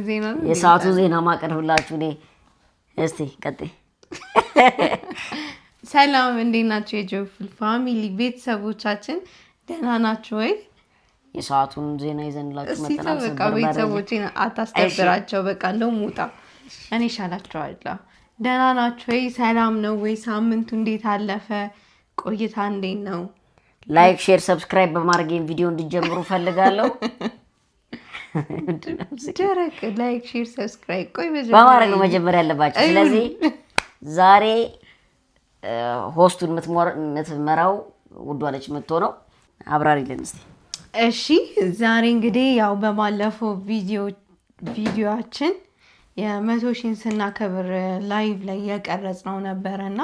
ዜና ነው የሰዓቱ ዜና ማቀርብላችሁ ነኝ እስቲ ቀጥይ ሰላም እንዴት ናችሁ የጆፍል ፋሚሊ ቤተሰቦቻችን ደህና ናችሁ ወይ የሰዓቱን ዜና ይዘንላችሁ መጣናል በቃ ቤተሰቦቼን አታስተብራቸው በቃ ለሙጣ እኔ ሻላችኋለሁ ደህና ናችሁ ወይ ሰላም ነው ወይ ሳምንቱ እንዴት አለፈ ቆይታ እንዴት ነው ላይክ ሼር ሰብስክራይብ በማድረግ ቪዲዮ እንድትጀምሩ ፈልጋለሁ ጀረክ ላይክ ሼር ሰብስክራይብ ቆይ በማድረግ ነው መጀመሪያ ያለባችሁ ስለዚህ ዛሬ ሆስቱን የምትመራው ውዷ ነች የምትሆነው አብራሪልን እስቲ እሺ ዛሬ እንግዲህ ያው በማለፈው ቪዲዮአችን የ100,000 ስናከብር ላይቭ ላይ ያቀረጽነው ነበርና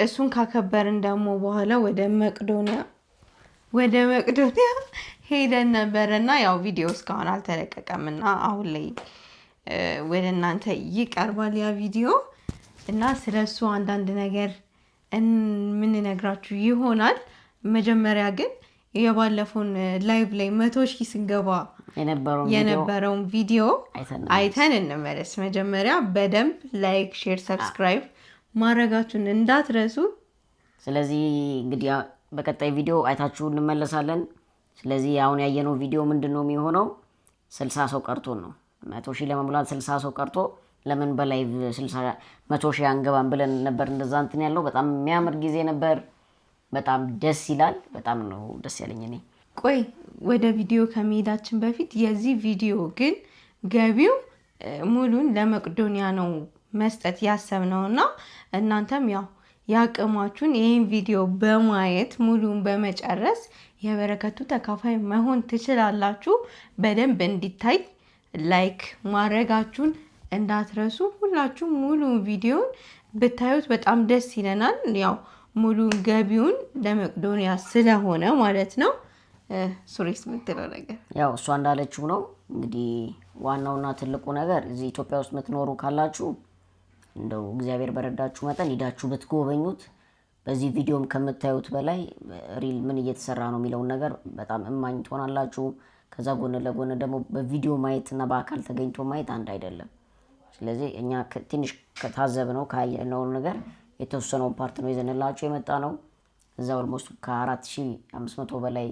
እሱን ካከበርን ደግሞ በኋላ ወደ መቅዶኒያ ሄደን ነበርና ያው ቪዲዮ እስካሁን አልተለቀቀምና አሁን ላይ ወደ እናንተ ይቀርባል ያ ቪዲዮ እና ስለሱ አንዳንድ ነገር ምን ነግራችሁ ይሆናል መጀመሪያ ግን የባለፈውን ላይቭ ላይ 100,000 ስንገባ የነበረውን ቪዲዮ አይተን እንመለስ መጀመሪያ በደንብ ላይክ ሼር ሰብስክራይብ ማድረጋችሁን እንዳትረሱ ስለዚህ እንግዲህ በቀጣይ ቪዲዮ አይታችሁ እንመለሳለን ስለዚህ አሁን ያየነው ቪዲዮ ምንድነው የሚሆነው 60 ሰው ቀርቶን ነው 100,000 ለመሙላት 60 ሰው ቀርቶ ለምን በላይቭ 100,000 አንገባም ብለን ነበር እንደዛ እንትን ያለው በጣም የሚያምር ጊዜ ነበር በጣም ደስ ይላል በጣም ነው ደስ ያለኝ እኔ ቆይ ወደ ቪዲዮ ከመሄዳችን በፊት የዚህ ቪዲዮ ግን ገቢው ሙሉን ለመቅዶኒያ ነው መስጠት ያሰብነውና እናንተም ያው ያቀማችሁን ይሄን ቪዲዮ በማየት ሙሉን በመጨረስ የበረከቱ ተካፋይ መሆን ትችላላችሁ በደንብ እንዲታይ ላይክ ማድረጋችሁን እንዳትረሱ ሁላችሁ ሙሉ ቪዲዮን ብታዩት በጣም ደስ ይለናል ያው ሙሉ ገቢውን ለመቅዶኒያ ስለሆነ ማለት ነው ሱሪስ ምትለው ነገር ያው እሷ እንዳለችው ነው እንግዲህ ዋናውና ትልቁ ነገር እዚህ ኢትዮጵያ ውስጥ የምትኖሩ ካላችሁ እንደው እግዚአብሔር በረዳችሁ መጠን ሄዳችሁ ብትጎበኙት በዚህ ቪዲዮም ከምታዩት በላይ ሪል ምን እየተሰራ ነው የሚለው ነገር በጣም እማኝ ትሆናላችሁ ከዛ ጎን ለጎን ደግሞ በቪዲዮ ማየትና በአካል ተገኝቶ ማየት አንድ አይደለም ስለዚህ እኛ ትንሽ ከታዘብነው ካየነው ነገር የተወሰነው ፓርት ነው ይዘንላችሁ የመጣ ነው እዛ ኦልሞስት ከ4500 በላይ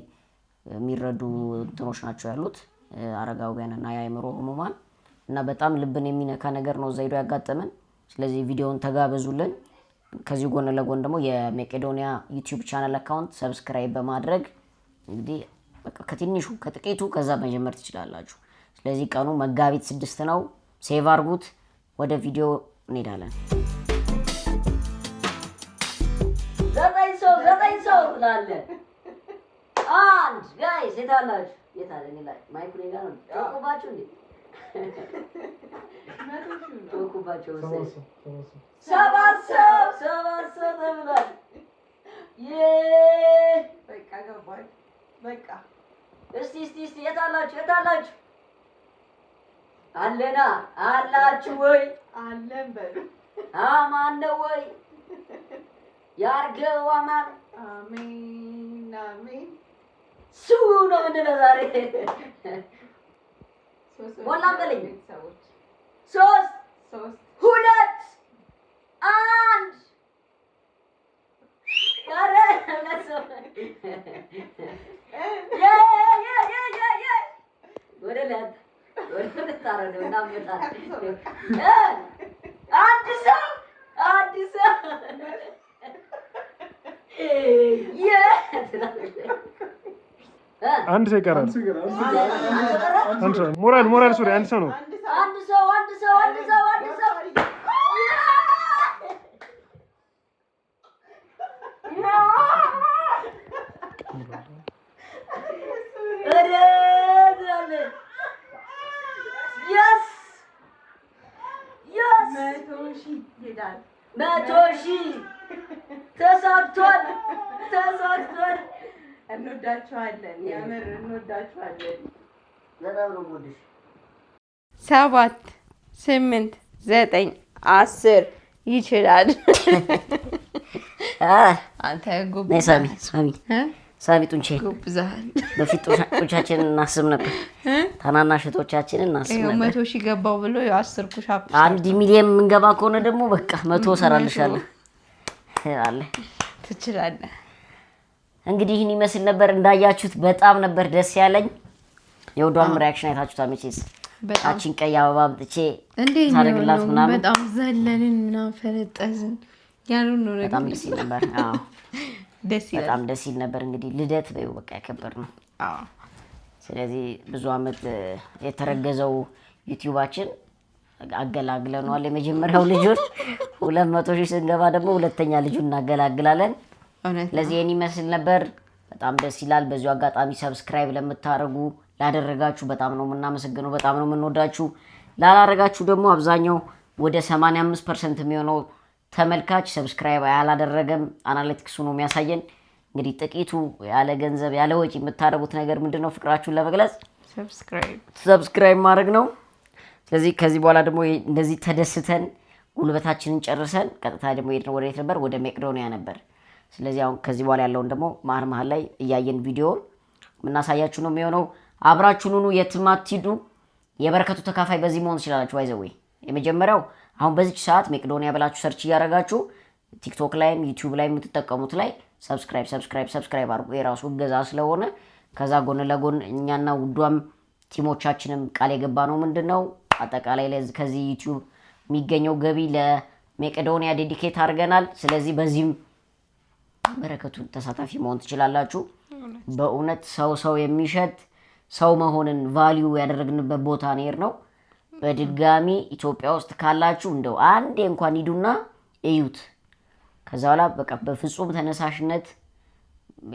የሚረዱ እንትኖች ናቸው ያሉት አረጋውያንና የአእምሮ ህሙማን እና በጣም ልብን የሚነካ ነገር ነው ዘይዶ ያጋጠመን ስለዚህ ቪዲዮውን ተጋበዙልን ከዚህ ጎን ለጎን ደግሞ የመቄዶኒያ ዩቲዩብ ቻናል አካውንት ሰብስክራይብ በማድረግ እንግዲህ በቃ ከትንሹ ከጥቂቱ ከዛ መጀመር ትችላላችሁ ስለዚህ ቀኑ መጋቢት 6 ነው ሴቭ አድርጉት ወደ ቪዲዮ እንሄዳለን ዘጠኝ ሰው ላለ አንድ ጋይስ የታላችሁ የታለኝ ላይ ማይክ ላይ ጋር ነው ተቆባችሁ እንዴ ተቆባችሁ ሰባት ሰው ተብሏል በቃ ገባኝ በቃ እስቲ የታላችሁ አለና አላችሁ ወይ አለን በሉ አማን ነው ወይ ያርገው አማን አሜን አሜን ሱ ነው ምንድነው ዛሬ ሞላም በለኝ 3 2 1 ያረ ለሰው ወደ ታረደው እና መጣ አዲስ አንድ ሰው ይቀራል አንድ ሰው ሞራል ሱሪ አንድ ሰው ነው አንድ ሰው ተሳክቷል እንወዳችኋለን የምር እንወዳችኋለን በጣም ነው የምወድሽ 7 8 9 10 ይችላል አንተ ጉብ ሳሚ ጡንቼ ጉብዛል በፊት ጡንቻችንን እናስብ ነበር ታናናሽ እህቶቻችንን እናስብ ነበር። 100,000 ገባው ብሎ 10 ኩሻፕ 1 ሚሊዮን የምንገባ ከሆነ ደግሞ በቃ 100 ሰራልሻለሁ አለ። ትችላለህ። እንግዲህ ይህን ይመስል ነበር። እንዳያችሁት በጣም ነበር ደስ ያለኝ። የወዷን ሪአክሽን አይታችሁታ መቼስ በጣም ቀይ አበባ አምጥቼ ታረግላት ምናምን በጣም ዘለልን ምናምን ፈረጠዝን ያሉን ነው። በጣም ደስ ይል ነበር። አዎ ደስ ይላል። በጣም ደስ ይል ነበር። እንግዲህ ልደት በይው በቃ ያከበር ነው። አዎ ስለዚህ ብዙ አመት የተረገዘው ዩቲዩባችን አገላግለናል። የመጀመሪያው ልጁን 200,000 ስንገባ ደግሞ ሁለተኛ ልጁን እናገላግላለን። ስለዚህ የኔ መስል ነበር። በጣም ደስ ይላል። በዚሁ አጋጣሚ ሰብስክራይብ ለምታረጉ ላደረጋችሁ በጣም ነው የምናመሰግነው፣ በጣም ነው የምንወዳችሁ። ላላረጋችሁ ደግሞ አብዛኛው ወደ 85% የሚሆነው ተመልካች ሰብስክራይብ ያላደረገም አናሊቲክሱ ነው የሚያሳየን። እንግዲህ ጥቂቱ ያለ ገንዘብ ያለ ወጪ የምታደርጉት ነገር ምንድነው? ፍቅራችሁን ለመግለጽ ሰብስክራይብ ማድረግ ነው። ስለዚህ ከዚህ በኋላ ደግሞ እንደዚህ ተደስተን ጉልበታችንን ጨርሰን ቀጥታ ደግሞ ሄድነው ወደ የት ነበር? ወደ መቄዶንያ ነበር። ስለዚህ አሁን ከዚህ በኋላ ያለውን ደግሞ መሀል ላይ እያየን ቪዲዮውን የምናሳያችሁ ነው የሚሆነው። አብራችሁን ሁኑ፣ የትም አትሂዱ። የበረከቱ ተካፋይ በዚህ መሆን ትችላላችሁ። ባይዘዌይ የመጀመሪያው አሁን በዚች ሰዓት መቄዶንያ ብላችሁ ሰርች እያደረጋችሁ ቲክቶክ ላይም ዩቲዩብ ላይ የምትጠቀሙት ላይ ሰብስክራይብ አድርጉ። የራሱ እገዛ ስለሆነ ከዛ ጎን ለጎን እኛና ውዷም ቲሞቻችንም ቃል የገባ ነው ምንድነው አጠቃላይ ከዚህ ዩቲዩብ የሚገኘው ገቢ ለመቄዶንያ ዴዲኬት አድርገናል። ስለዚህ በዚህም በረከቱን ተሳታፊ መሆን ትችላላችሁ። በእውነት ሰው የሚሸት ሰው መሆንን ቫልዩ ያደረግንበት ቦታ ነው። በድጋሚ ኢትዮጵያ ውስጥ ካላችሁ እንደው አንዴ እንኳን ሂዱና እዩት። ከዛ በኋላ በቃ በፍጹም ተነሳሽነት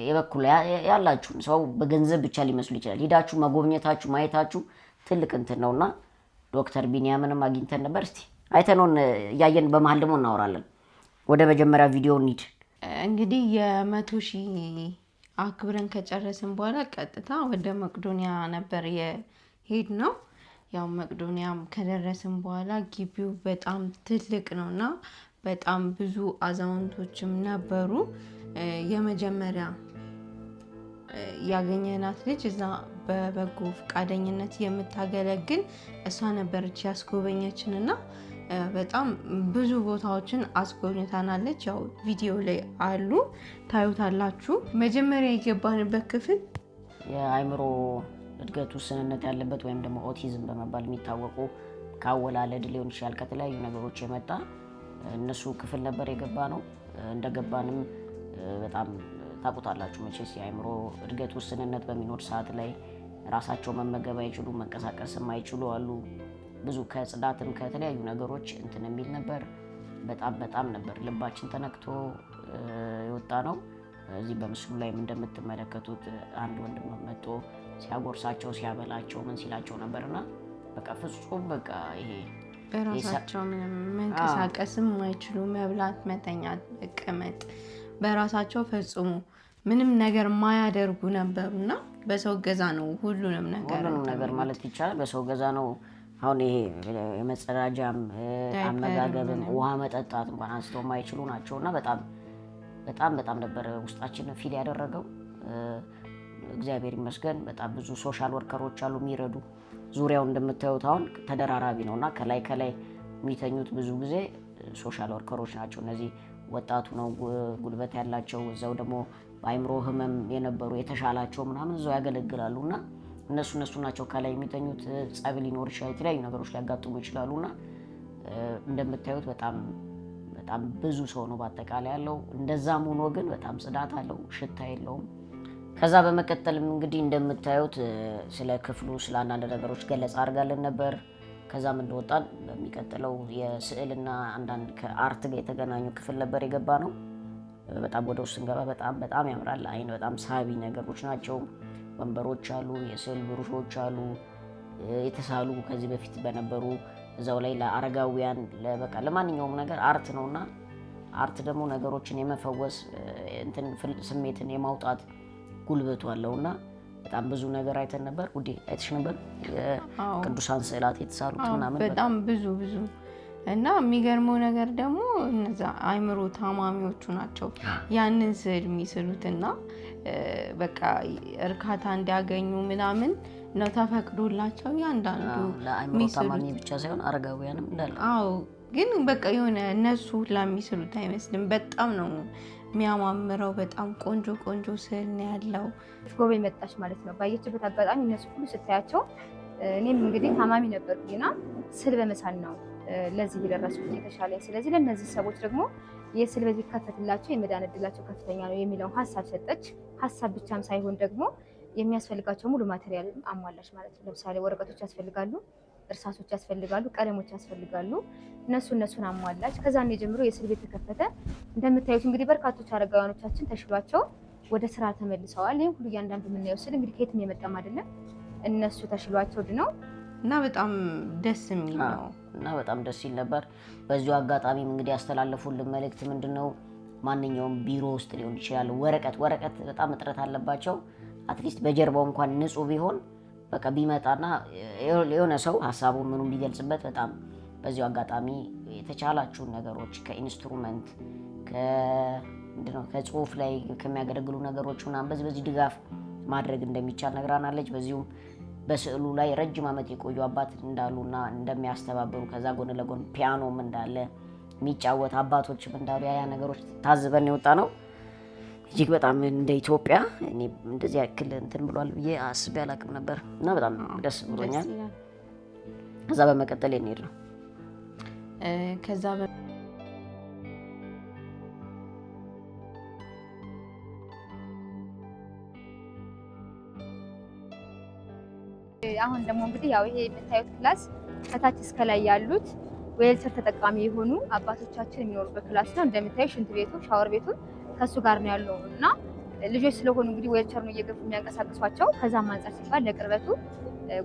የበኩል ያላችሁን ሰው በገንዘብ ብቻ ሊመስሉ ይችላል። ሂዳችሁ መጎብኘታችሁ ማየታችሁ ትልቅ እንትን ነውና ዶክተር ቢኒያምንም አግኝተን ነበር። እስቲ አይተነውን ያየን በመሃል ደግሞ እናወራለን። ወደ መጀመሪያ ቪዲዮ እንሂድ። እንግዲህ 100,000 አክብረን ከጨረስን በኋላ ቀጥታ ወደ መቄዶንያ ነበር የሄድ ነው። ያው መቄዶንያም ከደረስን በኋላ ግቢው በጣም ትልቅ ነውና በጣም ብዙ አዛውንቶችም ነበሩ። የመጀመሪያ ያገኘናት ልጅ እዛ በበጎ ፈቃደኝነት የምታገለግል እሷ ነበረች ያስጎበኘችንና በጣም ብዙ ቦታዎችን አስጎብኝታናለች። ያው ቪዲዮ ላይ አሉ ታዩታላችሁ። መጀመሪያ የገባንበት ክፍል የአእምሮ እድገት ውስንነት ያለበት ወይም ደግሞ ኦቲዝም በመባል የሚታወቁ ካወላለድ ሊሆን ይችላል ከተለያዩ ነገሮች የመጣ እነሱ ክፍል ነበር የገባ ነው። እንደገባንም በጣም ታውቁታላችሁ መቼስ የአእምሮ እድገት ውስንነት በሚኖር ሰዓት ላይ ራሳቸው መመገብ አይችሉ መንቀሳቀስ የማይችሉ አሉ። ብዙ ከጽዳትም ከተለያዩ ነገሮች እንትን የሚል ነበር። በጣም ነበር ልባችን ተነክቶ የወጣ ነው። እዚህ በምስሉ ላይም እንደምትመለከቱት አንድ ወንድም መጥቶ ሲያጎርሳቸው ሲያበላቸው ምን ሲላቸው ነበርና በቃ ፍጹም በቃ ይሄ በራሳቸው ምንም መንቀሳቀስም ማይችሉ መብላት፣ መተኛት፣ መቀመጥ በራሳቸው ፈጽሞ ምንም ነገር ማያደርጉ ነበሩና በሰው ገዛ ነው ሁሉንም ነገር ማለት ይቻላል በሰው ገዛ ነው። አሁን ይሄ የመጸዳጃም አመጋገብም ውሃ መጠጣት እንኳን አንስተው ማይችሉ ናቸውና በጣም ነበር ውስጣችን ፊል ያደረገው። እግዚአብሔር ይመስገን በጣም ብዙ ሶሻል ወርከሮች አሉ የሚረዱ። ዙሪያው እንደምታዩት አሁን ተደራራቢ ነውና ከላይ የሚተኙት ብዙ ጊዜ ሶሻል ወርከሮች ናቸው። እነዚህ ወጣቱ ነው ጉልበት ያላቸው እዛው ደግሞ በአእምሮ ህመም የነበሩ የተሻላቸው ምናምን እዛው ያገለግላሉና እነሱ ናቸው ከላይ የሚተኙት። ጸብ ሊኖር ይችላል፣ የተለያዩ ነገሮች ሊያጋጥሙ ይችላሉና እንደምታዩት በጣም ብዙ ሰው ነው በአጠቃላይ ያለው። እንደዛም ሆኖ ግን በጣም ጽዳት አለው፣ ሽታ የለውም። ከዛ በመቀጠልም እንግዲህ እንደምታዩት ስለ ክፍሉ ስለ አንዳንድ ነገሮች ገለጻ አድርጋለን ነበር። ከዛም እንደወጣን በሚቀጥለው የስዕልና አንዳንድ ከአርት ጋር የተገናኙ ክፍል ነበር የገባ ነው። በጣም ወደ ውስጥ ስንገባ በጣም ያምራል። አይን በጣም ሳቢ ነገሮች ናቸው። ወንበሮች አሉ፣ የስዕል ብሩሾች አሉ የተሳሉ ከዚህ በፊት በነበሩ እዛው ላይ ለአረጋውያን በቃ ለማንኛውም ነገር አርት ነውና አርት ደግሞ ነገሮችን የመፈወስ እንትን ስሜትን የማውጣት ጉልበቱ አለውና በጣም ብዙ ነገር አይተን ነበር። ውዴ አይተሽ ነበር ቅዱሳን ስዕላት የተሳሉት ምናምን በጣም ብዙ እና የሚገርመው ነገር ደግሞ እነዛ አእምሮ ታማሚዎቹ ናቸው ያንን ስዕል የሚስሉትና በቃ እርካታ እንዲያገኙ ምናምን ነው ተፈቅዶላቸው ያንዳንዱ ለአእምሮ ታማሚ ብቻ ሳይሆን አረጋውያንም እንዳለ። አዎ ግን በቃ የሆነ እነሱ ለሚስሉት አይመስልም። በጣም ነው የሚያማምረው። በጣም ቆንጆ ቆንጆ ስዕል ነው ያለው። ጎበኝ መጣች ማለት ነው። ባየችበት አጋጣሚ እነሱ ሁሉ ስታያቸው እኔም እንግዲህ ታማሚ ነበርኩኝና ስዕል በመሳል ነው ለዚህ የደረሱት የተሻለ። ስለዚህ ለእነዚህ ሰዎች ደግሞ የስዕል ቤት ቢከፈትላቸው የመዳን ዕድላቸው ከፍተኛ ነው የሚለውን ሀሳብ ሰጠች። ሀሳብ ብቻም ሳይሆን ደግሞ የሚያስፈልጋቸው ሙሉ ማቴሪያል አሟላች ማለት ነው። ለምሳሌ ወረቀቶች ያስፈልጋሉ፣ እርሳሶች ያስፈልጋሉ፣ ቀለሞች ያስፈልጋሉ። እነሱን አሟላች። ከዛኔ ጀምሮ የስዕል ቤት ተከፈተ። እንደምታዩት እንግዲህ በርካቶች አረጋውያኖቻችን ተሽሏቸው ወደ ስራ ተመልሰዋል። ይህ ሁሉ እያንዳንዱ የምናየው ስዕል እንግዲህ ከየትም የመጣም አይደለም። እነሱ ተሽሏቸው ድነው እና በጣም ደስ የሚል ነው እና በጣም ደስ ይል ነበር። በዚሁ አጋጣሚም እንግዲህ ያስተላለፉልን መልእክት ምንድነው፣ ማንኛውም ቢሮ ውስጥ ሊሆን ይችላል ወረቀት በጣም እጥረት አለባቸው። አትሊስት በጀርባው እንኳን ንጹህ ቢሆን በቃ ቢመጣና የሆነ ሰው ሀሳቡን ምኑን ቢገልጽበት በጣም በዚሁ አጋጣሚ የተቻላችሁን ነገሮች ከኢንስትሩመንት ከጽሁፍ ላይ ከሚያገለግሉ ነገሮች ምናምን በዚህ ድጋፍ ማድረግ እንደሚቻል ነግራናለች። በዚሁም በስዕሉ ላይ ረጅም ዓመት የቆዩ አባት እንዳሉና እንደሚያስተባብሩ ከዛ ጎን ለጎን ፒያኖም እንዳለ የሚጫወት አባቶችም እንዳሉ ያ ነገሮች ታዝበን የወጣ ነው። እጅግ በጣም እንደ ኢትዮጵያ እኔ እንደዚህ ያክል እንትን ብሏል ብዬ አስቤ አላቅም ነበር እና በጣም ደስ ብሎኛል። ከዛ በመቀጠል እንሄድ ነው። ከዛ አሁን ደግሞ እንግዲህ ያው ይሄ የምታዩት ክላስ ከታች እስከ ላይ ያሉት ዌልቸር ተጠቃሚ የሆኑ አባቶቻችን የሚኖሩበት ክላስ ነው። እንደምታዩ ሽንት ቤቱ ሻወር ቤቱ ከሱ ጋር ነው ያለው እና ልጆች ስለሆኑ እንግዲህ ዌልቸር ነው እየገፉ የሚያንቀሳቅሷቸው። ከዛም አንጻር ሲባል ለቅርበቱ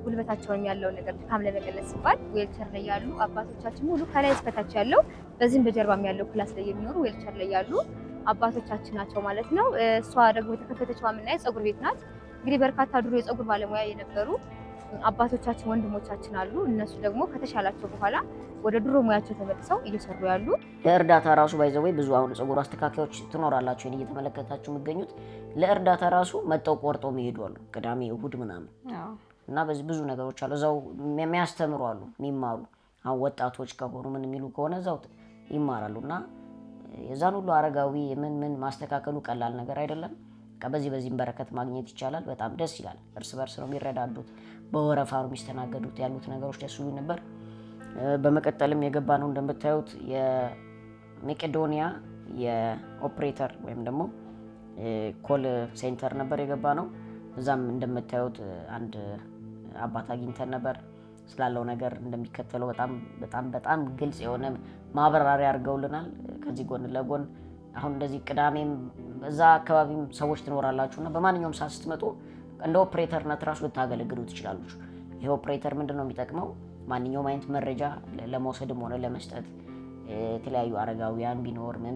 ጉልበታቸውን ያለው ነገር ድካም ለመቀነስ ሲባል ዌልቸር ላይ ያሉ አባቶቻችን ሙሉ ከላይ እስከታች ያለው በዚህም በጀርባም ያለው ክላስ ላይ የሚኖሩ ዌልቸር ላይ ያሉ አባቶቻችን ናቸው ማለት ነው። እሷ ደግሞ የተከፈተችው የምናየው ፀጉር ቤት ናት። እንግዲህ በርካታ ድሮ የፀጉር ባለሙያ የነበሩ አባቶቻችን ወንድሞቻችን አሉ። እነሱ ደግሞ ከተሻላቸው በኋላ ወደ ድሮ ሙያቸው ተመልሰው እየሰሩ ያሉ ለእርዳታ ራሱ ባይዘወይ ብዙ አሁን ፀጉር አስተካካዮች ትኖራላችሁ ይሄን እየተመለከታችሁ የምትገኙት ለእርዳታ ራሱ መጠው ቆርጠው የሚሄዱ አሉ፣ ቅዳሜ እሁድ ምናምን እና በዚህ ብዙ ነገሮች አሉ። እዛው የሚያስተምሩ አሉ፣ የሚማሩ አሁን ወጣቶች ከሆኑ ምን የሚሉ ከሆነ እዛው ይማራሉና የዛን ሁሉ አረጋዊ ምን ማስተካከሉ ቀላል ነገር አይደለም። በዚህም በረከት ማግኘት ይቻላል። በጣም ደስ ይላል። እርስ በርስ ነው የሚረዳዱት፣ በወረፋ ነው የሚስተናገዱት። ያሉት ነገሮች ደስ ይሉ ነበር። በመቀጠልም የገባ ነው እንደምታዩት የመቄዶንያ የኦፕሬተር ወይም ደግሞ ኮል ሴንተር ነበር የገባ ነው። እዛም እንደምታዩት አንድ አባት አግኝተን ነበር። ስላለው ነገር እንደሚከተለው በጣም ግልጽ የሆነ ማብራሪያ አድርገውልናል። ከዚህ ጎን ለጎን አሁን እንደዚህ ቅዳሜም እዛ አካባቢም ሰዎች ትኖራላችሁና በማንኛውም ሰዓት ስትመጡ እንደ ኦፕሬተርነት ራሱ ልታገለግሉ ትችላላችሁ። ይሄ ኦፕሬተር ምንድነው የሚጠቅመው? ማንኛውም አይነት መረጃ ለመውሰድም ሆነ ለመስጠት የተለያዩ አረጋውያን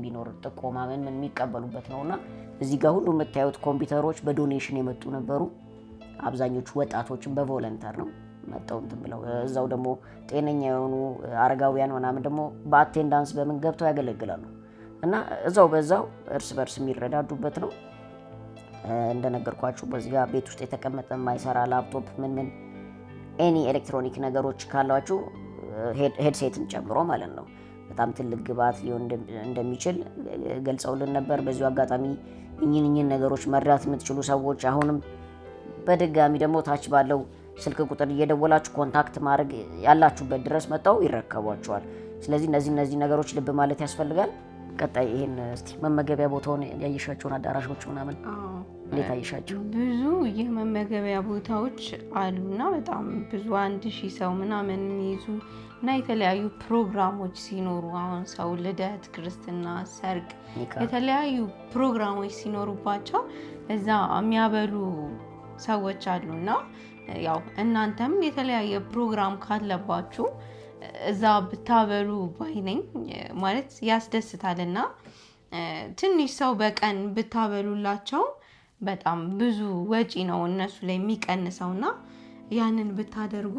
ቢኖር ጥቆማ ምን የሚቀበሉበት ነውና እዚህ ጋር ሁሉ የምታዩት ኮምፒውተሮች በዶኔሽን የመጡ ነበሩ። አብዛኞቹ ወጣቶችን በቮለንተር ነው መጣው እንትን ብለው እዛው ደግሞ ጤነኛ የሆኑ አረጋውያን ምናምን ደግሞ በአቴንዳንስ በምን ገብተው ያገለግላሉ እና እዛው በዛው እርስ በርስ የሚረዳዱበት ነው። እንደነገርኳችሁ በዚህ ጋር ቤት ውስጥ የተቀመጠ የማይሰራ ላፕቶፕ ምን ኤኒ ኤሌክትሮኒክ ነገሮች ካሏችሁ ሄድሴትን ጨምሮ ማለት ነው በጣም ትልቅ ግብዓት ሊሆን እንደሚችል ገልጸውልን ነበር። በዚሁ አጋጣሚ እኚህን ነገሮች መርዳት የምትችሉ ሰዎች አሁንም በድጋሚ ደግሞ ታች ባለው ስልክ ቁጥር እየደወላችሁ ኮንታክት ማድረግ ያላችሁበት ድረስ መጣው ይረከቧቸዋል። ስለዚህ እነዚህ ነገሮች ልብ ማለት ያስፈልጋል። ቀጣይ ይሄን እስቲ መመገቢያ ቦታውን ያየሻቸውን አዳራሾች ምናምን እንዴት አየሻቸው? ብዙ የመመገቢያ ቦታዎች አሉና በጣም ብዙ 1000 ሰው ምናምን የሚይዙ እና የተለያዩ ፕሮግራሞች ሲኖሩ አሁን ሰው ልደት፣ ክርስትና፣ ሰርግ የተለያዩ ፕሮግራሞች ሲኖሩባቸው እዛ የሚያበሉ ሰዎች አሉና ያው እናንተም የተለያየ ፕሮግራም ካለባችሁ እዛ ብታበሉ ባይነኝ ማለት ያስደስታልና ትንሽ ሰው በቀን ብታበሉላቸው በጣም ብዙ ወጪ ነው እነሱ ላይ የሚቀንሰውና ያንን ብታደርጉ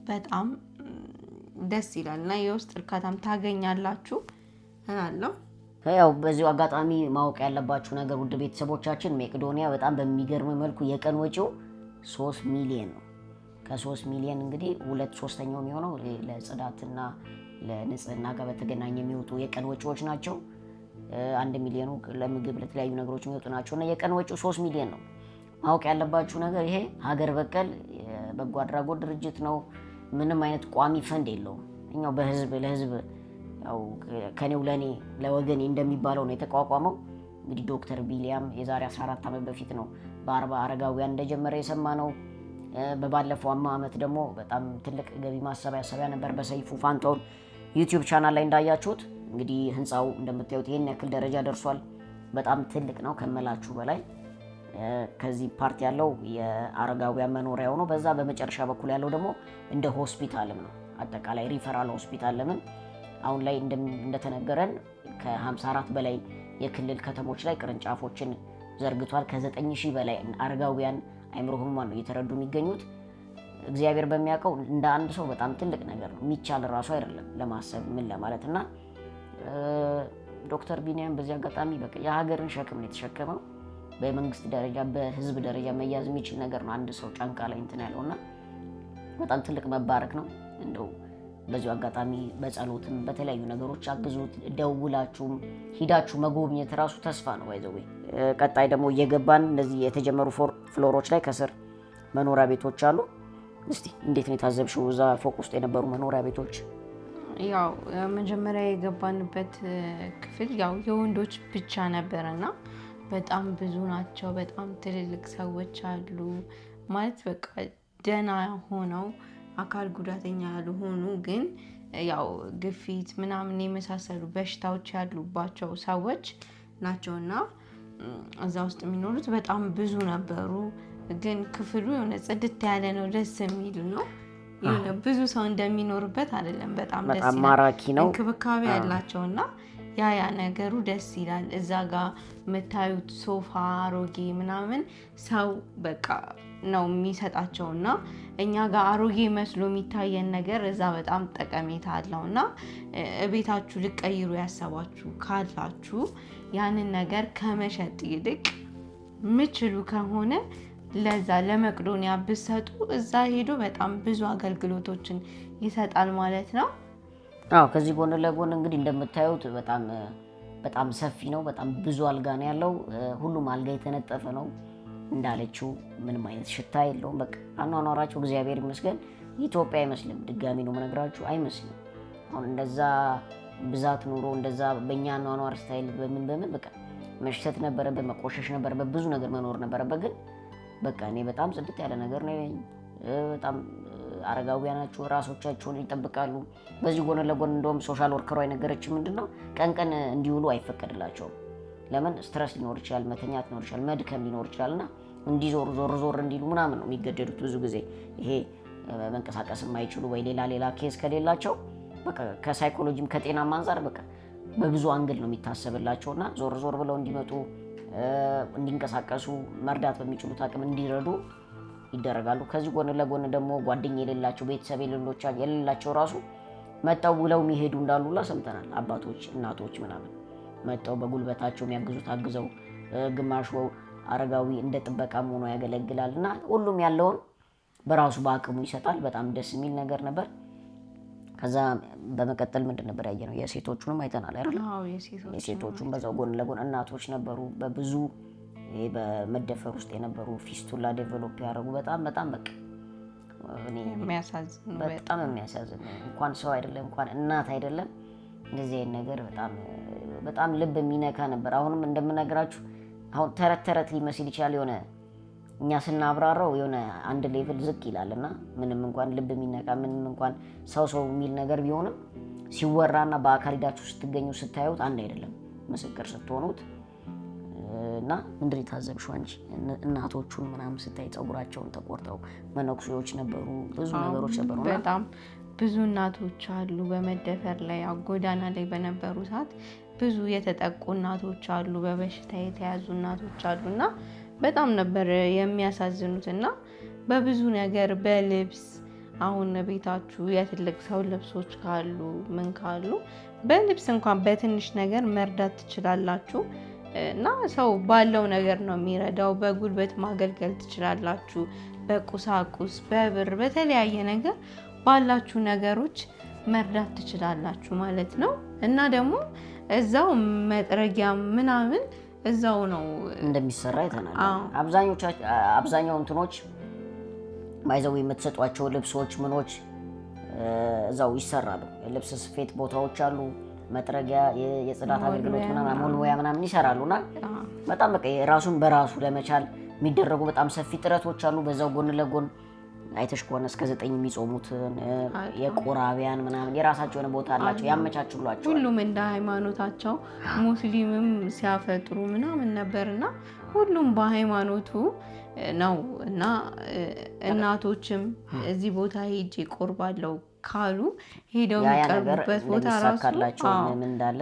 በጣም ደስ ይላልና የውስጥ እርካታም ታገኛላችሁ እላለሁ። ያው በዚሁ አጋጣሚ ማወቅ ያለባችሁ ነገር ውድ ቤተሰቦቻችን መቄዶንያ በጣም በሚገርም መልኩ የቀን ወጪው 3 ሚሊዮን ነው። ከ3 ሚሊዮን እንግዲህ 2/3 የሚሆነው ለጽዳትና ለንጽህና ጋር በተገናኘ የሚወጡ የቀን ወጪዎች ናቸው። 1 ሚሊዮኑ ለምግብ ለተለያዩ ነገሮች የሚወጡ ናቸው እና የቀን ወጪው 3 ሚሊዮን ነው። ማወቅ ያለባችሁ ነገር ይሄ ሀገር በቀል በጎ አድራጎት ድርጅት ነው። ምንም አይነት ቋሚ ፈንድ የለውም። እኛው በህዝብ ለህዝብ ያው ከኔው ለኔ ለወገኔ እንደሚባለው ነው የተቋቋመው። እንግዲህ ዶክተር ቢሊያም የዛሬ 14 ዓመት በፊት ነው በ40 አረጋውያን እንደጀመረ የሰማነው። በባለፈው ዓመት ደግሞ በጣም ትልቅ ገቢ ማሰባሰቢያ ነበር በሰይፉ ፋንታሁን ዩቲዩብ ቻናል ላይ እንዳያችሁት። እንግዲህ ህንፃው እንደምታዩት ይሄን ያክል ደረጃ ደርሷል። በጣም ትልቅ ነው ከመላችሁ በላይ። ከዚህ ፓርት ያለው የአረጋውያን መኖሪያው ነው። በዛ በመጨረሻ በኩል ያለው ደግሞ እንደ ሆስፒታልም ነው፣ አጠቃላይ ሪፈራል ሆስፒታል። ለምን አሁን ላይ እንደተነገረን ከ54 በላይ የክልል ከተሞች ላይ ቅርንጫፎችን ዘርግቷል። ከ9000 በላይ አረጋውያን አእምሮ ህሙማን ነው እየተረዱ የሚገኙት። እግዚአብሔር በሚያውቀው እንደ አንድ ሰው በጣም ትልቅ ነገር ነው፣ የሚቻል ራሱ አይደለም ለማሰብ ምን ለማለት እና ዶክተር ቢኒያም በዚህ አጋጣሚ በቃ የሀገርን ሸክም ነው የተሸከመው። በመንግስት ደረጃ በህዝብ ደረጃ መያዝ የሚችል ነገር ነው አንድ ሰው ጫንቃ ላይ እንትን ያለውና በጣም ትልቅ መባረክ ነው። እንደው በዚሁ አጋጣሚ በጸሎትም በተለያዩ ነገሮች አግዙት። ደውላችሁም ሂዳችሁ መጎብኘት ራሱ ተስፋ ነው ባይዘው። ቀጣይ ደግሞ እየገባን እነዚህ የተጀመሩ ፍሎሮች ላይ ከስር መኖሪያ ቤቶች አሉ። እስቲ እንዴት ነው የታዘብሽው እዛ ፎቅ ውስጥ የነበሩ መኖሪያ ቤቶች? ያው መጀመሪያ የገባንበት ክፍል ያው የወንዶች ብቻ ነበርና በጣም ብዙ ናቸው። በጣም ትልልቅ ሰዎች አሉ ማለት በቃ ደህና ሆነው አካል ጉዳተኛ ያልሆኑ ግን ያው ግፊት ምናምን የመሳሰሉ በሽታዎች ያሉባቸው ሰዎች ናቸውና እዛ ውስጥ የሚኖሩት በጣም ብዙ ነበሩ። ግን ክፍሉ የሆነ ጽድት ያለ ነው፣ ደስ የሚል ነው። የሆነ ብዙ ሰው እንደሚኖርበት አይደለም። በጣም ደስ ይላል፣ ማራኪ ነው፣ እንክብካቤ ያላቸውና ያ ነገሩ ደስ ይላል። እዛ ጋር የምታዩት ሶፋ አሮጌ ምናምን ሰው በቃ ነው የሚሰጣቸውና እኛ ጋር አሮጌ መስሎ የሚታየን ነገር እዛ በጣም ጠቀሜታ አለውና ቤታችሁ ልቀይሩ ያሰባችሁ ካላችሁ ያንን ነገር ከመሸጥ ይልቅ ምችሉ ከሆነ ለዛ ለመቅዶኒያ ብትሰጡ እዛ ሄዶ በጣም ብዙ አገልግሎቶችን ይሰጣል ማለት ነው። አዎ ከዚህ ጎን ለጎን እንግዲህ እንደምታዩት በጣም ሰፊ ነው። በጣም ብዙ አልጋ ነው ያለው። ሁሉም አልጋ የተነጠፈ ነው። እንዳለችው ምንም አይነት ሽታ የለውም። በቃ አኗኗራቸው እግዚአብሔር ይመስገን ኢትዮጵያ አይመስልም። ድጋሚ ነው የምነግራችሁ አይመስልም። አሁን እንደዛ ብዛት ኑሮ እንደዛ በእኛ አኗኗር ስታይል በምን በቃ መሽተት ነበረበት፣ መቆሸሽ ነበረበት፣ ብዙ ነገር መኖር ነበረበት። ግን በቃ እኔ በጣም ጽድት ያለ ነገር ነው። በጣም አረጋውያን ናቸው፣ ራሶቻቸውን ይጠብቃሉ። በዚህ ጎን ለጎን እንደውም ሶሻል ወርከሯ የነገረች ምንድነው ቀን እንዲውሉ አይፈቀድላቸውም። ለምን ስትረስ ሊኖር ይችላል፣ መተኛት ሊኖር ይችላል፣ መድከም ሊኖር ይችላልና እንዲዞሩ ዞር እንዲሉ ምናምን ነው የሚገደዱት። ብዙ ጊዜ ይሄ መንቀሳቀስ የማይችሉ ወይ ሌላ ኬስ ከሌላቸው በቃ ከሳይኮሎጂም ከጤናም አንፃር በቃ በብዙ አንግል ነው የሚታሰብላቸውና ዞር ብለው እንዲመጡ እንዲንቀሳቀሱ መርዳት በሚችሉት አቅም እንዲረዱ ይደረጋሉ። ከዚህ ጎን ለጎን ደግሞ ጓደኛ የሌላቸው ቤተሰብ የሌላቸው ራሱ መጣው ብለው የሚሄዱ እንዳሉላ ሰምተናል። አባቶች እናቶች ምናምን መጣው በጉልበታቸው የሚያግዙት አግዘው፣ ግማሽ አረጋዊ እንደ ጥበቃም ሆኖ ያገለግላልና ሁሉም ያለውን በራሱ በአቅሙ ይሰጣል። በጣም ደስ የሚል ነገር ነበር። ከዛ በመቀጠል ምንድን ነበር ያየነው? የሴቶቹንም አይተናል አይደል? አዎ የሴቶቹም በዛው ጎን ለጎን እናቶች ነበሩ። በብዙ በመደፈር ውስጥ የነበሩ ፊስቱላ ዴቨሎፕ ያደረጉ በጣም በቃ እኔ በጣም የሚያሳዝን እንኳን ሰው አይደለም እንኳን እናት አይደለም እንደዚህ አይነት ነገር በጣም ልብ የሚነካ ነበር። አሁንም እንደምነግራችሁ አሁን ተረት ሊመስል ይችላል። የሆነ እኛ ስናብራራው የሆነ አንድ ሌቭል ዝቅ ይላልና ምንም እንኳን ልብ የሚነካ ምንም እንኳን ሰው የሚል ነገር ቢሆንም ሲወራና በአካል ሄዳችሁ ስትገኙ ስታዩት አንድ አይደለም። ምስክር ስትሆኑት እና ምንድን የታዘብሽው አንቺ? እናቶቹን ምናምን ስታይ ፀጉራቸውን ተቆርጠው መነኩሴዎች ነበሩ፣ ብዙ ነገሮች ነበሩ። በጣም ብዙ እናቶች አሉ በመደፈር ላይ ጎዳና ላይ በነበሩ ሰዓት ብዙ የተጠቁ እናቶች አሉ፣ በበሽታ የተያዙ እናቶች አሉና በጣም ነበር የሚያሳዝኑት። እና በብዙ ነገር በልብስ አሁን ቤታችሁ የትልቅ ሰው ልብሶች ካሉ ምን ካሉ በልብስ እንኳን በትንሽ ነገር መርዳት ትችላላችሁ። እና ሰው ባለው ነገር ነው የሚረዳው። በጉልበት ማገልገል ትችላላችሁ። በቁሳቁስ በብር በተለያየ ነገር ባላችሁ ነገሮች መርዳት ትችላላችሁ ማለት ነው። እና ደግሞ እዛው መጥረጊያ ምናምን እዛው ነው እንደሚሰራ ይተናል። አብዛኛው እንትኖች ባይዘው የምትሰጧቸው ልብሶች ምኖች እዛው ይሰራሉ። ልብስ ስፌት ቦታዎች አሉ፣ መጥረጊያ፣ የጽዳት አገልግሎት ምናምን ሞልሞያ ምናምን ይሰራሉና በጣም በቃ ራሱን በራሱ ለመቻል የሚደረጉ በጣም ሰፊ ጥረቶች አሉ። በዛው ጎን ለጎን አይተሽ ከሆነ እስከ 9 የሚጾሙት የቆራቢያን ምናምን የራሳቸው የሆነ ቦታ አላቸው፣ ያመቻቹላቸው። ሁሉም እንደ ሃይማኖታቸው ሙስሊምም ሲያፈጥሩ ምናምን ነበርና ሁሉም በሃይማኖቱ ነው እና እናቶችም እዚህ ቦታ ሄጄ ቆርባለሁ ካሉ ሄደው የሚቀርቡበት ቦታ ራሱ እንዳለ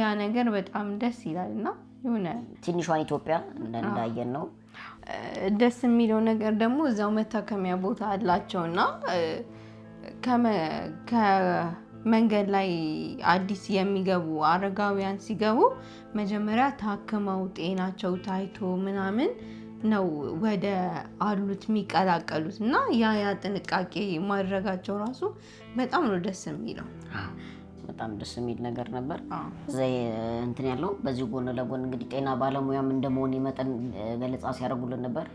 ያ ነገር በጣም ደስ ይላልና የሆነ ትንሿን ኢትዮጵያ እንዳየን ነው። ደስ የሚለው ነገር ደግሞ እዛው መታከሚያ ቦታ አላቸውና ከመንገድ ላይ አዲስ የሚገቡ አረጋውያን ሲገቡ መጀመሪያ ታክመው ጤናቸው ታይቶ ምናምን ነው ወደ አሉት የሚቀላቀሉት እና ያ ጥንቃቄ ማድረጋቸው ራሱ በጣም ነው ደስ የሚለው። በጣም ደስ የሚል ነገር ነበር። ዘይ እንትን ያለው በዚህ ጎን ለጎን እንግዲህ ጤና ባለሙያም እንደመሆን መጠን ገለጻ ሲያደርጉልን ነበር።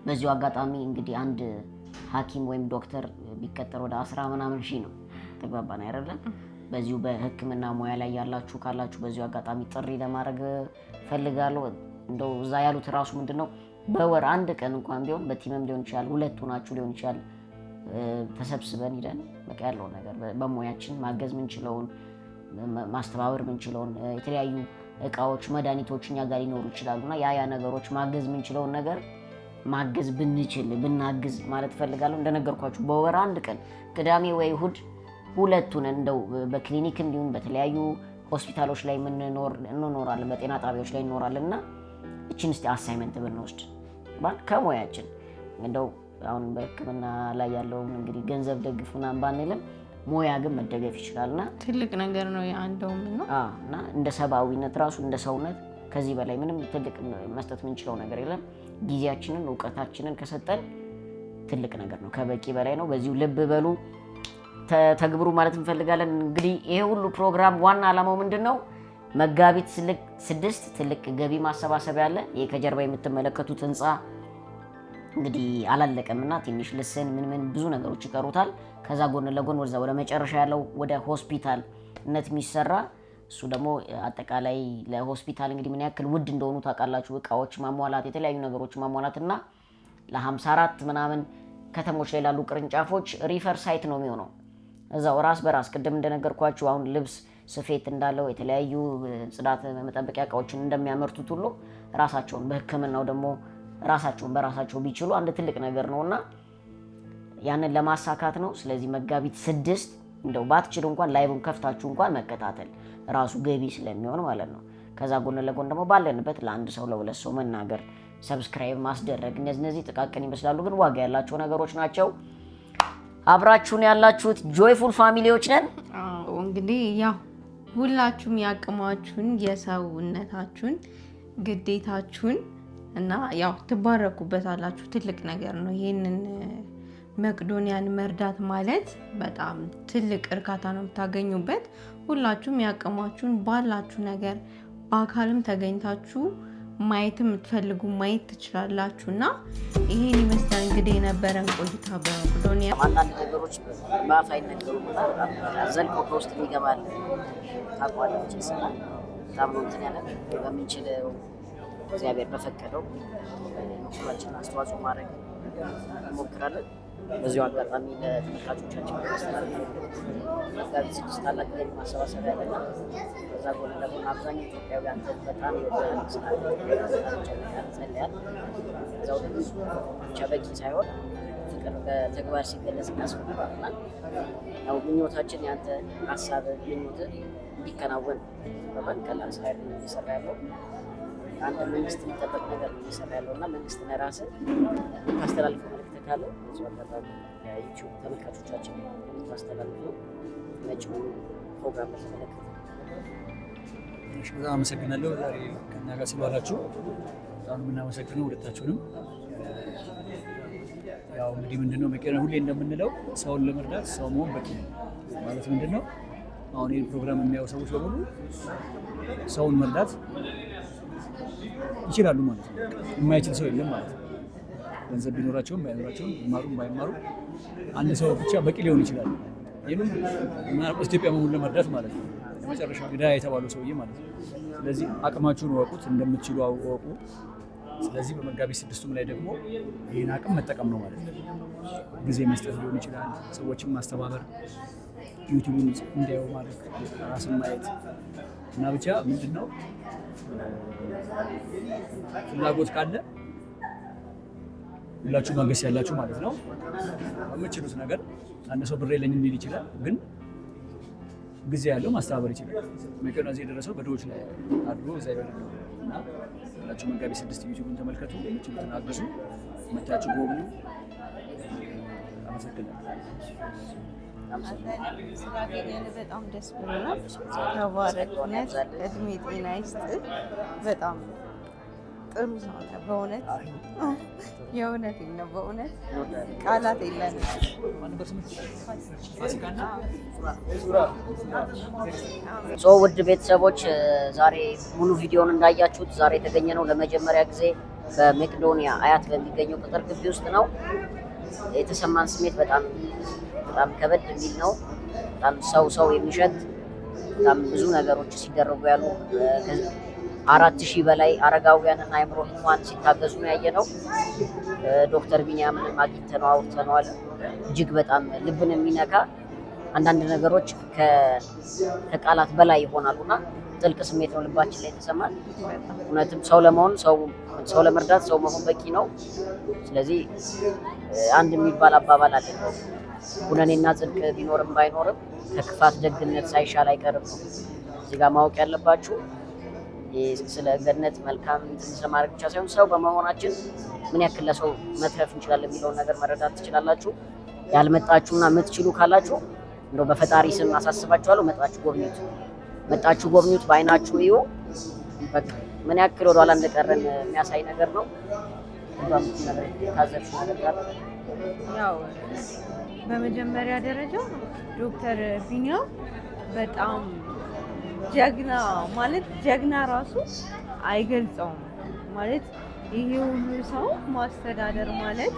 በዚሁ አጋጣሚ እንግዲህ አንድ ሐኪም ወይም ዶክተር ቢቀጠር ወደ 10 ምናምን ሺህ ነው። ተግባባን አይደለም? በዚሁ በሕክምና ሙያ ላይ ያላችሁ ካላችሁ በዚሁ አጋጣሚ ጥሪ ለማድረግ ፈልጋለሁ። እንደው እዛ ያሉት ራሱ ምንድነው በወር አንድ ቀን እንኳን ቢሆን በቲምም ሊሆን ይችላል፣ ሁለቱ ናችሁ ሊሆን ይችላል፣ ተሰብስበን ሄደን በቃ ያለው ነገር በሙያችን ማገዝ ምንችለውን ማስተባበር ምንችለውን የተለያዩ እቃዎች መድኃኒቶች እኛ ጋር ሊኖሩ ይችላሉና ያ ነገሮች ማገዝ ምንችለውን ነገር ማገዝ ብንችል ብናግዝ ማለት ፈልጋለሁ። እንደነገርኳችሁ በወር አንድ ቀን ቅዳሜ ወይ እሁድ ሁለቱን እንደው በክሊኒክ እንዲሁም በተለያዩ ሆስፒታሎች ላይ እንኖራለን፣ በጤና ጣቢያዎች ላይ እንኖራለንና እቺን እስቲ አሳይመንት ብንወስድ ከሙያችን እንደው አሁን በሕክምና ላይ ያለውን እንግዲህ ገንዘብ ደግፉና ባንልም ሙያ ግን መደገፍ ይችላልና ትልቅ ነገር ነው ያንደውም ነው እና እንደ ሰብአዊነት ራሱ እንደ ሰውነት ከዚህ በላይ ምንም ትልቅ መስጠት የምንችለው ነገር የለም። ጊዜያችንን ዕውቀታችንን ከሰጠን ትልቅ ነገር ነው፣ ከበቂ በላይ ነው። በዚሁ ልብ በሉ ተግብሩ ማለት እንፈልጋለን። እንግዲህ ይሄ ሁሉ ፕሮግራም ዋና ዓላማው ምንድነው? መጋቢት 6 ትልቅ ገቢ ማሰባሰቢያ አለ። ይሄ ከጀርባ የምትመለከቱት ህንጻ እንግዲህ አላለቀምና ትንሽ ልስን ምን ብዙ ነገሮች ይቀሩታል። ከዛ ጎን ለጎን ወደ መጨረሻ ያለው ወደ ሆስፒታልነት የሚሰራ እሱ ደግሞ አጠቃላይ ለሆስፒታል እንግዲህ ምን ያክል ውድ እንደሆኑ ታውቃላችሁ። እቃዎች ማሟላት፣ የተለያዩ ነገሮች ማሟላትና ለ54 ምናምን ከተሞች ላይ ላሉ ቅርንጫፎች ሪፈር ሳይት ነው የሚሆነው። እዛው ራስ በራስ ቅድም እንደነገርኳችሁ አሁን ልብስ ስፌት እንዳለው የተለያዩ ጽዳት መጠበቂያ እቃዎችን እንደሚያመርቱት ሁሉ ራሳቸውን በሕክምናው ደግሞ ራሳቸውን በራሳቸው ቢችሉ አንድ ትልቅ ነገር ነውና ያንን ለማሳካት ነው። ስለዚህ መጋቢት 6 እንደው ባትችሉ እንኳን ላይቭን ከፍታችሁ እንኳን መከታተል ራሱ ገቢ ስለሚሆን ማለት ነው። ከዛ ጎን ለጎን ደግሞ ባለንበት ለአንድ ሰው ለሁለት ሰው መናገር፣ ሰብስክራይብ ማስደረግ እነዚህ ጥቃቅን ይመስላሉ ግን ዋጋ ያላቸው ነገሮች ናቸው። አብራችሁን ያላችሁት ጆይፉል ፋሚሊዎች ነን። እንግዲህ ያው ሁላችሁም ያቅማችሁን የሰውነታችሁን ግዴታችሁን እና ያው ትባረኩበታላችሁ። ትልቅ ነገር ነው። ይሄንን መቅዶኒያን መርዳት ማለት በጣም ትልቅ እርካታ ነው የምታገኙበት። ሁላችሁም ያቅማችሁን ባላችሁ ነገር በአካልም ተገኝታችሁ ማየትም የምትፈልጉ ማየት ትችላላችሁና ይሄን ይመስላል እንግዲህ የነበረን ቆይታ በመቅዶኒያ። አንዳንድ ነገሮች በአፍ አይነገሩም ዘልቆ ከውስጥ ይገባል። ታቋለች ስና በጣም ነው እንትን ያለ በምንችለው እግዚአብሔር በፈቀደው ሁላችንም አስተዋጽኦ ማድረግ እንሞክራለን። በዚሁ አጋጣሚ ለተመልካቾቻችን መጋቢት 6 ታላቅ ገቢ ማሰባሰቢያ ያለና ከዛ ጎን ለጎን አብዛኛው ኢትዮጵያውያን በጣም ይወዳል ጸልያል። እዛው ብቻ በቂ ሳይሆን ፍቅር በተግባር ሲገለጽ እናስፈልጋልና ያው ምኞታችን ያንተ ሀሳብ ምኞት እንዲከናወን በጣም ቀላል ሳይሆን እየሰራ ያለው አንድ መንግስት የሚጠበቅ ነገር ነው እየሰራ ያለውና መንግስት ለራስህ ታስተላልፈው መልዕክት ካለ እዚሁ አጋጣሚ ዩቲዩብ ተመልካቾቻችን ታስተላልፉ መጪው ፕሮግራም በተመለከተ። በጣም አመሰግናለሁ። ዛሬ ከእኛ ጋር ስለዋላችሁ በጣም የምናመሰግነው ሁለታችሁንም። ያው እንግዲህ ምንድነው መቄዶንያ ሁሌ እንደምንለው ሰውን ለመርዳት ሰው መሆን በቂ ነው ማለት ምንድነው አሁን ይሄን ፕሮግራም የሚያዩ ሰዎች በሙሉ ሰውን መርዳት ይችላሉ ማለት ነው። የማይችል ሰው የለም ማለት ነው። ገንዘብ ቢኖራቸውም ባይኖራቸውም ይማሩም ባይማሩ አንድ ሰው ብቻ በቂ ሊሆን ይችላል። ይሄንን ኢትዮጵያ መሆኑን ለመርዳት ማለት ነው። የመጨረሻው ግዳ የተባለው ሰውዬ ማለት ነው። ስለዚህ አቅማችሁን ወቁት፣ እንደምትችሉ አወቁ። ስለዚህ በመጋቢት 6ቱም ላይ ደግሞ ይሄን አቅም መጠቀም ነው ማለት ነው። ጊዜ መስጠት ሊሆን ይችላል፣ ሰዎችን ማስተባበር፣ ዩቲዩብን እንዲያዩ ማድረግ፣ ራስን ማየት እና ብቻ ምንድነው ፍላጎት ካለ ሁላችሁ ማገስ ያላችሁ ማለት ነው። በምትችሉት ነገር አንድ ሰው ብር የለኝም ሊል ይችላል፣ ግን ጊዜ ያለው ማስተባበር ይችላል። መቄዶንያ እዚህ የደረሰው በድሆች ላይ አድሮ እዛ ይበላል እና ሁላችሁ መጋቢት 6 ዩቲዩብን ተመልከቱ፣ የምትችሉትን አግዙ፣ መታችሁ ጎብኙ። አመሰግናለሁ። ስላገኘን በጣም ደስ ብሎናል። ተባረክ፣ እውነት እድሜ ጤና ይስጥ። በጣም ጥሩ ሰው ነው በእውነት የእውነቴን ነው። በእውነት ቃላት የለንም። ውድ ቤተሰቦች ዛሬ ሙሉ ቪዲዮን እንዳያችሁት ዛሬ የተገኘ ነው ለመጀመሪያ ጊዜ በመቄዶንያ አያት በሚገኘው ቅጥር ግቢ ውስጥ ነው። የተሰማን ስሜት በጣም ከበድ የሚል ነው። በጣም ሰው የሚሸት በጣም ብዙ ነገሮች ሲደረጉ ያሉ 4000 በላይ አረጋውያንና አእምሮ ህሙማን ሲታገዙ ነው ያየነው። ዶክተር ቢኒያምንም አግኝተነው አውርተነዋል። እጅግ በጣም ልብን የሚነካ አንዳንድ ነገሮች ከቃላት በላይ ይሆናሉና ጥልቅ ስሜት ነው ልባችን ላይ የተሰማን። እውነትም ሰው ለመሆን ሰው ለመርዳት ሰው መሆን በቂ ነው። ስለዚህ አንድ የሚባል አባባል አለ፣ ኩነኔና ጽድቅ ቢኖርም ባይኖርም ከክፋት ደግነት ሳይሻል አይቀርም ነው። እዚህ ጋር ማወቅ ያለባችሁ ስለ ገነት መልካም ስለማድረግ ብቻ ሳይሆን ሰው በመሆናችን ምን ያክል ለሰው መትረፍ እንችላለን የሚለውን ነገር መረዳት ትችላላችሁ። ያልመጣችሁና የምትችሉ ካላችሁ እንደው በፈጣሪ ስም አሳስባችኋለሁ፣ መጣችሁ ጎብኙት፣ በአይናችሁ እዩ። በቃ ምን ያክል ወደኋላ እንደቀረን የሚያሳይ ነገር ነው። ያው በመጀመሪያ ደረጃ ዶክተር ቢኒያም በጣም ጀግና ማለት ጀግና ራሱ አይገልጸውም። ማለት ይሄ ሁሉ ሰው ማስተዳደር ማለት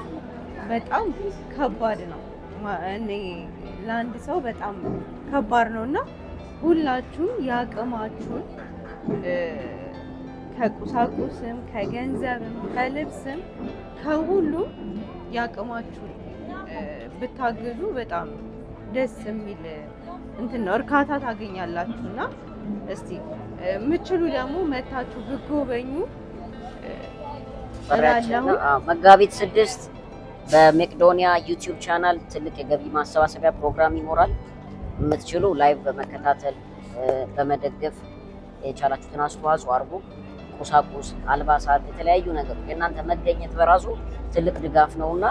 በጣም ከባድ ነው። እኔ ለአንድ ሰው በጣም ከባድ ነው እና ሁላችሁም ያቅማችሁን ከቁሳቁስም ከገንዘብም ከልብስም ከሁሉም ያቅማችሁን ብታግዙ በጣም ደስ የሚል እንትን ነው፣ እርካታ ታገኛላችሁና እስቲ የምትችሉ ደግሞ መታችሁ ብትጎበኙ እላለሁ። መጋቢት 6 በመቄዶንያ ዩቲዩብ ቻናል ትልቅ የገቢ ማሰባሰቢያ ፕሮግራም ይኖራል። የምትችሉ ላይቭ በመከታተል በመደገፍ የቻላችሁትን አስተዋጽኦ አድርጉ። ቁሳቁስ፣ አልባሳት፣ የተለያዩ ነገሮች የእናንተ መገኘት በራሱ ትልቅ ድጋፍ ነውና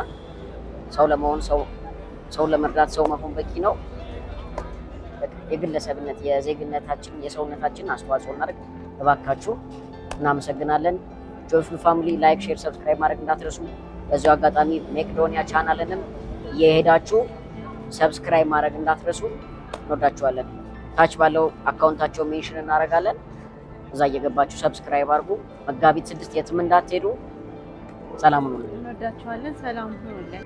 ሰው ለመሆን ሰው ለመርዳት ሰው መሆን በቂ ነው። የግለሰብነት የዜግነታችን የሰውነታችን አስተዋጽኦ እናድርግ እባካችሁ። እናመሰግናለን። ጆይፉል ፋሚሊ ላይክ፣ ሼር፣ ሰብስክራይብ ማድረግ እንዳትረሱ። በዚሁ አጋጣሚ መቄዶንያ ቻናልንም እየሄዳችሁ ሰብስክራይብ ማድረግ እንዳትረሱ። እንወዳችኋለን። ታች ባለው አካውንታቸው ሜንሽን እናደርጋለን። እዛ እየገባችሁ ሰብስክራይብ አድርጉ። መጋቢት 6 የትም እንዳትሄዱ። ሰላም ሁኑልን። እንወዳችኋለን። ሰላም ሁኑልን።